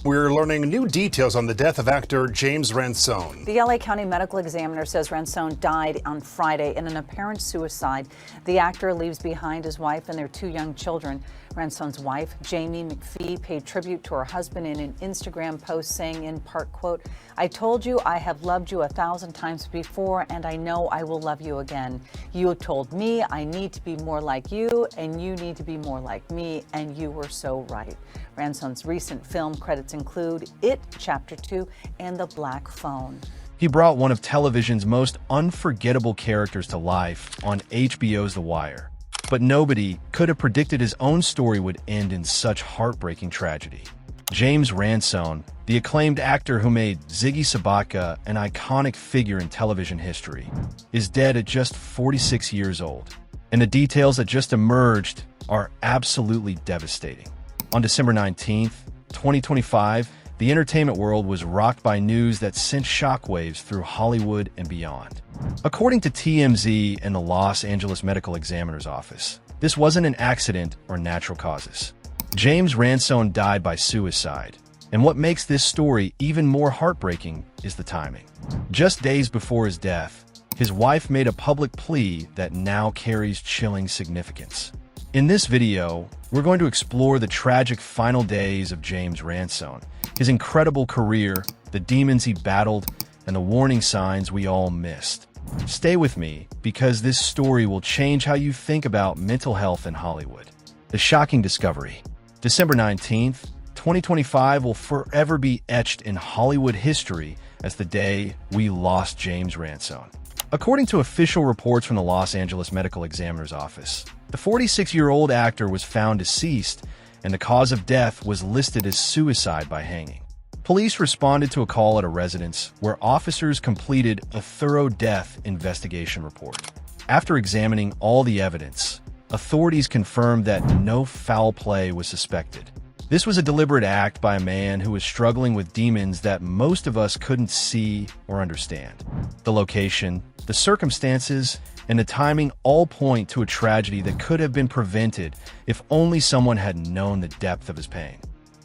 We're learning new details on the death of actor James Ransone. The LA County Medical Examiner says Ransone died on Friday in an apparent suicide. The actor leaves behind his wife and their 2 young children. Ransone's wife, Jamie McPhee, paid tribute to her husband in an Instagram post saying in part, quote, "I told you I have loved you 1,000 times before, and I know I will love you again. You told me I need to be more like you, and you need to be more like me, and you were so right." Ransone's recent film credits include It, Chapter 2, and The Black Phone. He brought one of television's most unforgettable characters to life on HBO's The Wire. But nobody could have predicted his own story would end in such heartbreaking tragedy. James Ransone, the acclaimed actor who made Ziggy Sobotka an iconic figure in television history, is dead at just 46 years old. And the details that just emerged are absolutely devastating. On December 19th, 2025, the entertainment world was rocked by news that sent shockwaves through Hollywood and beyond. According to TMZ and the Los Angeles Medical Examiner's Office, this wasn't an accident or natural causes. James Ransone died by suicide, and what makes this story even more heartbreaking is the timing. Just days before his death, his wife made a public plea that now carries chilling significance. In this video, we're going to explore the tragic final days of James Ransone, his incredible career, the demons he battled, and the warning signs we all missed. Stay with me, because this story will change how you think about mental health in Hollywood. The shocking discovery. December 19th, 2025 will forever be etched in Hollywood history as the day we lost James Ransone. According to official reports from the Los Angeles Medical Examiner's Office, the 46-year-old actor was found deceased, and the cause of death was listed as suicide by hanging. Police responded to a call at a residence where officers completed a thorough death investigation report. After examining all the evidence, authorities confirmed that no foul play was suspected. This was a deliberate act by a man who was struggling with demons that most of us couldn't see or understand. The location, the circumstances, and the timing all point to a tragedy that could have been prevented if only someone had known the depth of his pain.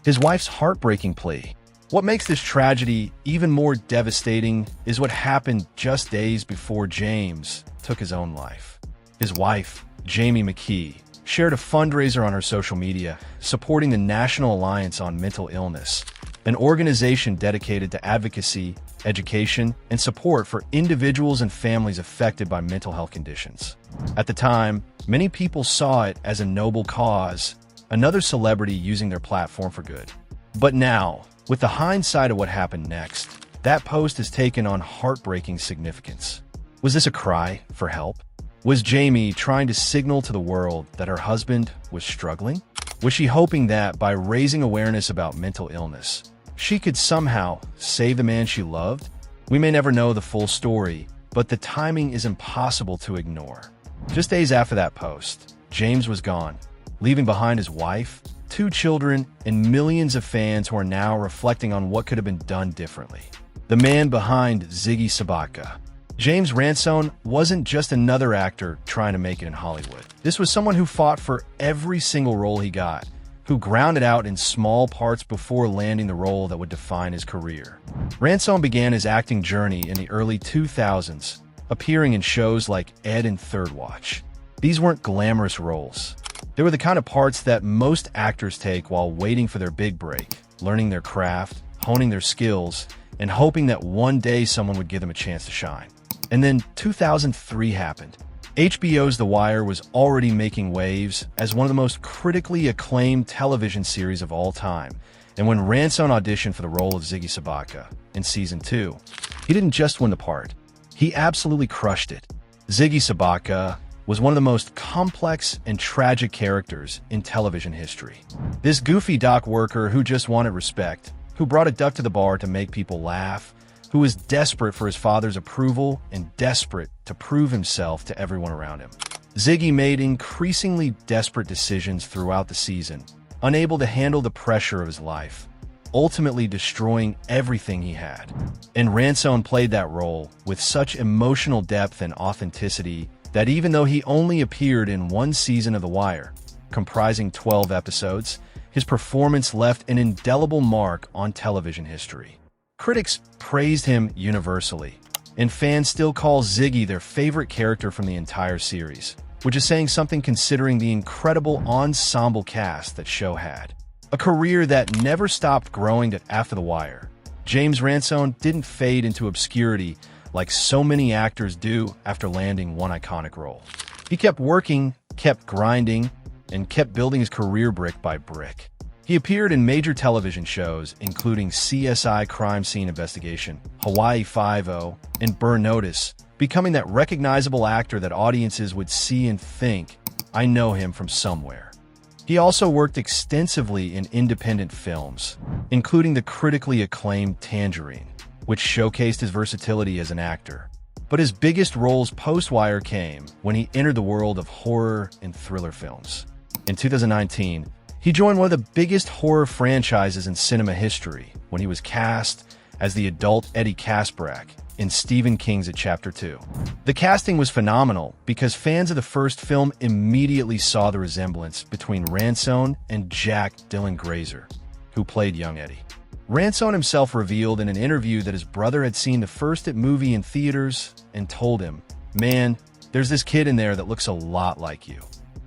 His wife's heartbreaking plea. What makes this tragedy even more devastating is what happened just days before James took his own life. His wife, Jamie McPhee, shared a fundraiser on her social media supporting the National Alliance on Mental Illness, an organization dedicated to advocacy, education, and support for individuals and families affected by mental health conditions. At the time, many people saw it as a noble cause, another celebrity using their platform for good. But now, with the hindsight of what happened next, that post has taken on heartbreaking significance. Was this a cry for help? Was Jamie trying to signal to the world that her husband was struggling? Was she hoping that by raising awareness about mental illness, she could somehow save the man she loved? We may never know the full story, but the timing is impossible to ignore. Just days after that post, James was gone, leaving behind his wife, 2 children, and millions of fans who are now reflecting on what could have been done differently. The man behind Ziggy Sobotka. James Ransone wasn't just another actor trying to make it in Hollywood. This was someone who fought for every single role he got, who grounded out in small parts before landing the role that would define his career. Ransone began his acting journey in the early 2000s, appearing in shows like Ed and Third Watch. These weren't glamorous roles. They were the kind of parts that most actors take while waiting for their big break, learning their craft, honing their skills, and hoping that one day someone would give them a chance to shine. And then 2003 happened. HBO's The Wire was already making waves as one of the most critically acclaimed television series of all time. And when Ransone auditioned for the role of Ziggy Sobotka in Season 2, he didn't just win the part. He absolutely crushed it. Ziggy Sobotka was one of the most complex and tragic characters in television history. This goofy dock worker who just wanted respect, who brought a duck to the bar to make people laugh, who was desperate for his father's approval and desperate to prove himself to everyone around him. Ziggy made increasingly desperate decisions throughout the season, unable to handle the pressure of his life, ultimately destroying everything he had. And Ransone played that role with such emotional depth and authenticity that even though he only appeared in one season of The Wire, comprising 12 episodes, his performance left an indelible mark on television history. Critics praised him universally, and fans still call Ziggy their favorite character from the entire series, which is saying something considering the incredible ensemble cast that show had. A career that never stopped growing after The Wire, James Ransone didn't fade into obscurity like so many actors do after landing one iconic role. He kept working, kept grinding, and kept building his career brick by brick. He appeared in major television shows, including CSI Crime Scene Investigation, Hawaii Five-0, and Burn Notice, becoming that recognizable actor that audiences would see and think, "I know him from somewhere." He also worked extensively in independent films, including the critically acclaimed Tangerine, which showcased his versatility as an actor. But his biggest roles post-Wire came when he entered the world of horror and thriller films. In 2019, he joined one of the biggest horror franchises in cinema history when he was cast as the adult Eddie Kaspbrak in Stephen King's It Chapter 2. The casting was phenomenal because fans of the first film immediately saw the resemblance between Ransone and Jack Dylan Grazer, who played young Eddie. Ransone himself revealed in an interview that his brother had seen the first movie in theaters and told him, "Man, there's this kid in there that looks a lot like you."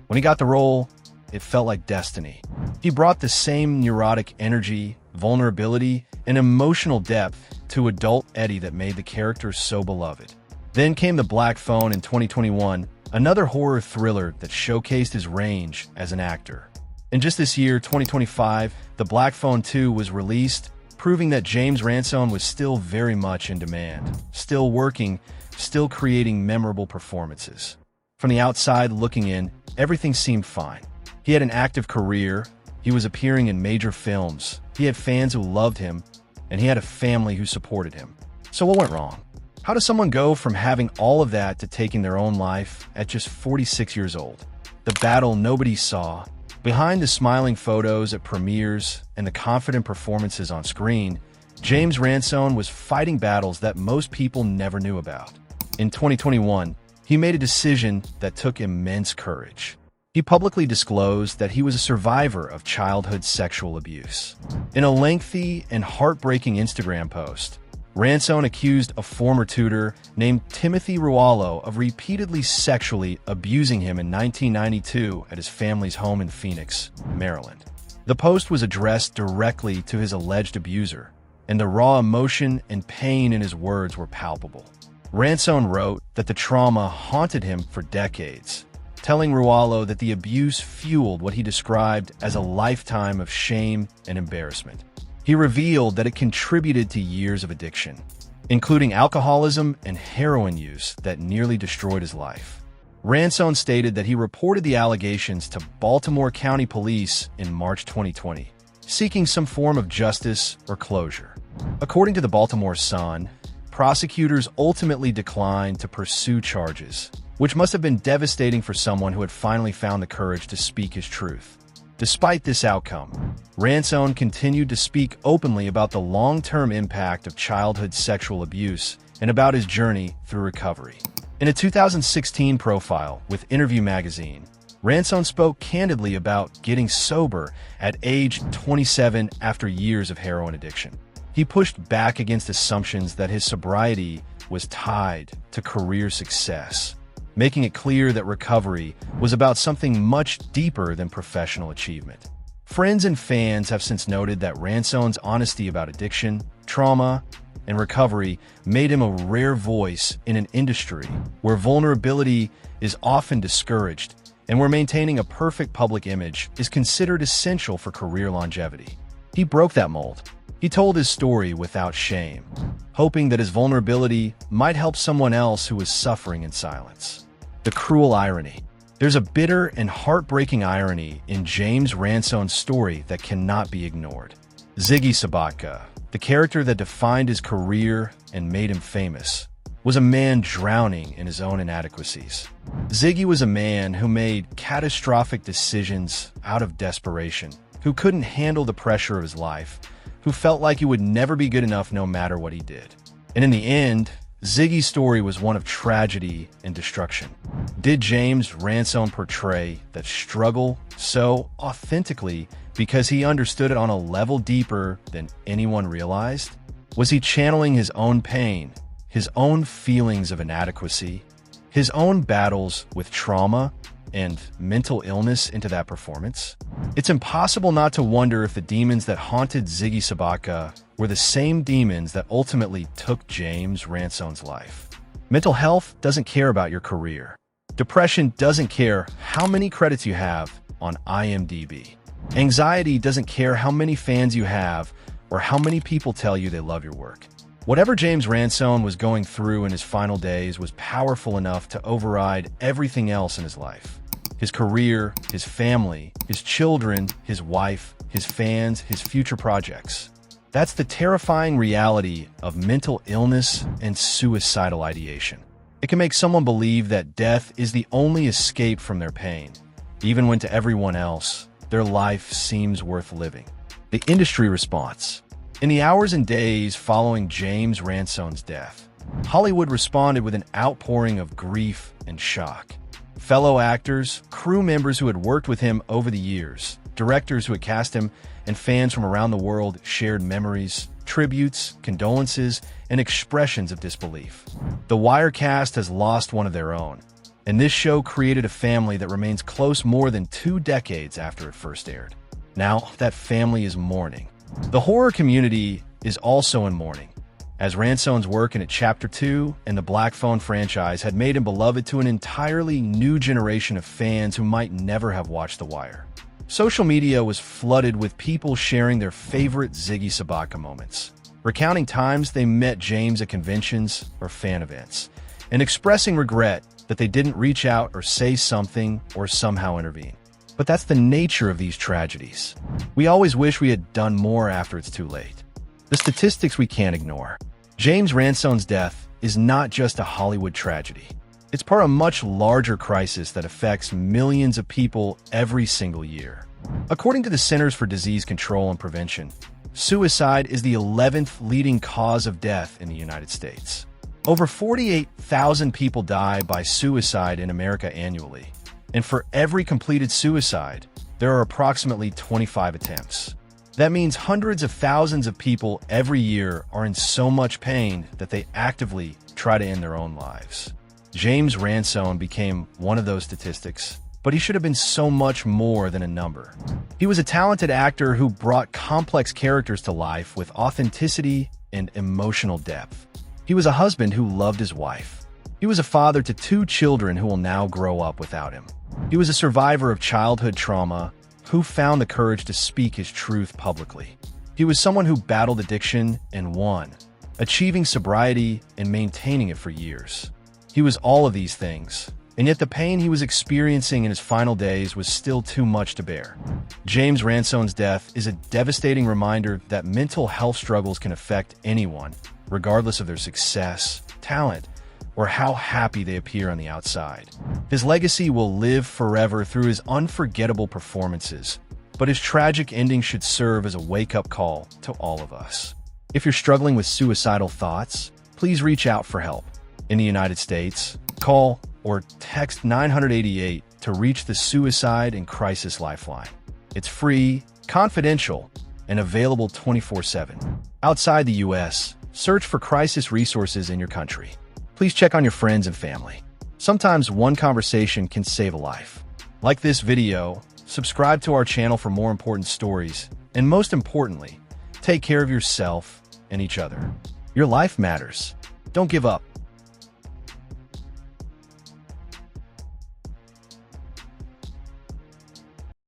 When he got the role, it felt like destiny. He brought the same neurotic energy, vulnerability, and emotional depth to adult Eddie that made the character so beloved. Then came The Black Phone in 2021, another horror thriller that showcased his range as an actor. And just this year, 2025, The Black Phone 2 was released, proving that James Ransone was still very much in demand, still working, still creating memorable performances. From the outside looking in, everything seemed fine. He had an active career, he was appearing in major films, he had fans who loved him, and he had a family who supported him. So what went wrong? How does someone go from having all of that to taking their own life at just 46 years old? The battle nobody saw, behind the smiling photos at premieres and the confident performances on screen, James Ransone was fighting battles that most people never knew about. In 2021, he made a decision that took immense courage. He publicly disclosed that he was a survivor of childhood sexual abuse. In a lengthy and heartbreaking Instagram post, Ransone accused a former tutor named Timothy Rualo of repeatedly sexually abusing him in 1992 at his family's home in Phoenix, Maryland. The post was addressed directly to his alleged abuser, and the raw emotion and pain in his words were palpable. Ransone wrote that the trauma haunted him for decades, telling Rualo that the abuse fueled what he described as a lifetime of shame and embarrassment. He revealed that it contributed to years of addiction, including alcoholism and heroin use that nearly destroyed his life. Ransone stated that he reported the allegations to Baltimore County Police in March 2020, seeking some form of justice or closure. According to the Baltimore Sun, prosecutors ultimately declined to pursue charges, which must have been devastating for someone who had finally found the courage to speak his truth. Despite this outcome, Ransone continued to speak openly about the long-term impact of childhood sexual abuse and about his journey through recovery. In a 2016 profile with Interview magazine, Ransone spoke candidly about getting sober at age 27 after years of heroin addiction. He pushed back against assumptions that his sobriety was tied to career success, making it clear that recovery was about something much deeper than professional achievement. Friends and fans have since noted that Ransone's honesty about addiction, trauma, and recovery made him a rare voice in an industry where vulnerability is often discouraged and where maintaining a perfect public image is considered essential for career longevity. He broke that mold. He told his story without shame, hoping that his vulnerability might help someone else who was suffering in silence. The cruel irony. There's a bitter and heartbreaking irony in James Ransone's story that cannot be ignored. Ziggy Sobotka, the character that defined his career and made him famous, was a man drowning in his own inadequacies. Ziggy was a man who made catastrophic decisions out of desperation, who couldn't handle the pressure of his life, who felt like he would never be good enough no matter what he did. And in the end, Ziggy's story was one of tragedy and destruction. Did James Ransone portray that struggle so authentically because he understood it on a level deeper than anyone realized? Was he channeling his own pain, his own feelings of inadequacy, his own battles with trauma and mental illness into that performance? It's impossible not to wonder if the demons that haunted Ziggy Sobotka were the same demons that ultimately took James Ransone's life. Mental health doesn't care about your career. Depression doesn't care how many credits you have on IMDb. Anxiety doesn't care how many fans you have or how many people tell you they love your work. Whatever James Ransone was going through in his final days was powerful enough to override everything else in his life. His career, his family, his children, his wife, his fans, his future projects. That's the terrifying reality of mental illness and suicidal ideation. It can make someone believe that death is the only escape from their pain, even when to everyone else, their life seems worth living. The industry response. In the hours and days following James Ransone's death, Hollywood responded with an outpouring of grief and shock. Fellow actors, crew members who had worked with him over the years, directors who had cast him, and fans from around the world shared memories, tributes, condolences, and expressions of disbelief. The Wire cast has lost one of their own, and this show created a family that remains close more than 2 decades after it first aired. Now, that family is mourning. The horror community is also in mourning, as Ransone's work in it Chapter 2 and the Black Phone franchise had made him beloved to an entirely new generation of fans who might never have watched The Wire. Social media was flooded with people sharing their favorite Ziggy Sobotka moments, recounting times they met James at conventions or fan events, and expressing regret that they didn't reach out or say something or somehow intervene. But that's the nature of these tragedies. We always wish we had done more after it's too late. The statistics we can't ignore. James Ransone's death is not just a Hollywood tragedy. It's part of a much larger crisis that affects millions of people every single year. According to the Centers for Disease Control and Prevention, suicide is the 11th leading cause of death in the United States. Over 48,000 people die by suicide in America annually, and for every completed suicide, there are approximately 25 attempts. That means hundreds of thousands of people every year are in so much pain that they actively try to end their own lives. James Ransone became one of those statistics, but he should have been so much more than a number. He was a talented actor who brought complex characters to life with authenticity and emotional depth. He was a husband who loved his wife. He was a father to 2 children who will now grow up without him. He was a survivor of childhood trauma who found the courage to speak his truth publicly. He was someone who battled addiction and won, achieving sobriety and maintaining it for years. He was all of these things, and yet the pain he was experiencing in his final days was still too much to bear. James Ransone's death is a devastating reminder that mental health struggles can affect anyone, regardless of their success, talent, or how happy they appear on the outside. His legacy will live forever through his unforgettable performances, but his tragic ending should serve as a wake-up call to all of us. If you're struggling with suicidal thoughts, please reach out for help. In the United States, call or text 988 to reach the Suicide and Crisis Lifeline. It's free, confidential, and available 24/7. Outside the U.S., search for crisis resources in your country. Please check on your friends and family. Sometimes one conversation can save a life. Like this video, subscribe to our channel for more important stories, and most importantly, take care of yourself and each other. Your life matters. Don't give up.